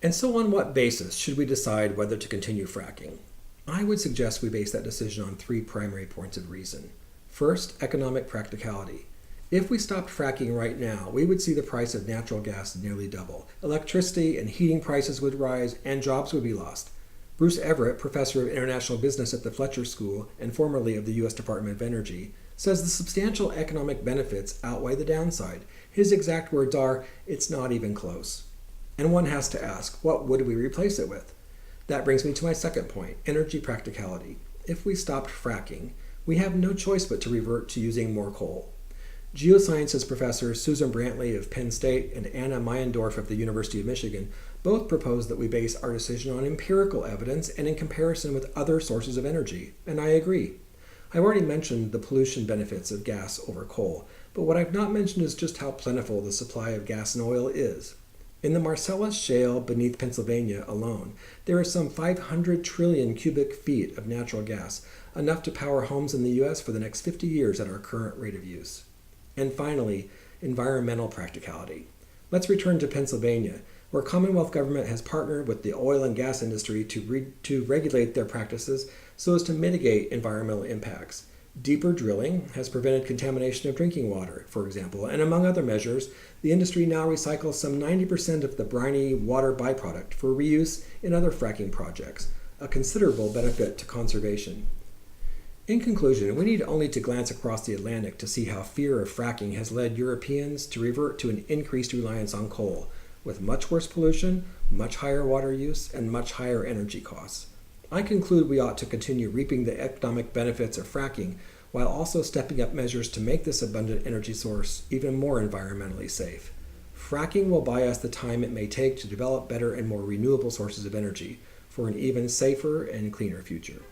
And so on what basis should we decide whether to continue fracking? I would suggest we base that decision on three primary points of reason. First, economic practicality. If we stopped fracking right now, we would see the price of natural gas nearly double. Electricity and heating prices would rise, and jobs would be lost. Bruce Everett, professor of international business at the Fletcher School and formerly of the U.S. Department of Energy, says the substantial economic benefits outweigh the downside. His exact words are, "It's not even close." And one has to ask, what would we replace it with? That brings me to my second point, energy practicality. If we stopped fracking, we have no choice but to revert to using more coal. Geosciences professors Susan Brantley of Penn State and Anna Meyendorf of the University of Michigan both propose that we base our decision on empirical evidence and in comparison with other sources of energy, and I agree. I've already mentioned the pollution benefits of gas over coal, but what I've not mentioned is just how plentiful the supply of gas and oil is. In the Marcellus Shale beneath Pennsylvania alone, there is some 500 trillion cubic feet of natural gas, enough to power homes in the U.S. for the next 50 years at our current rate of use. And finally, environmental practicality. Let's return to Pennsylvania, where Commonwealth government has partnered with the oil and gas industry to regulate their practices so as to mitigate environmental impacts. Deeper drilling has prevented contamination of drinking water, for example, and among other measures, the industry now recycles some 90% of the briny water byproduct for reuse in other fracking projects, a considerable benefit to conservation. In conclusion, we need only to glance across the Atlantic to see how fear of fracking has led Europeans to revert to an increased reliance on coal, with much worse pollution, much higher water use, and much higher energy costs. I conclude we ought to continue reaping the economic benefits of fracking while also stepping up measures to make this abundant energy source even more environmentally safe. Fracking will buy us the time it may take to develop better and more renewable sources of energy for an even safer and cleaner future.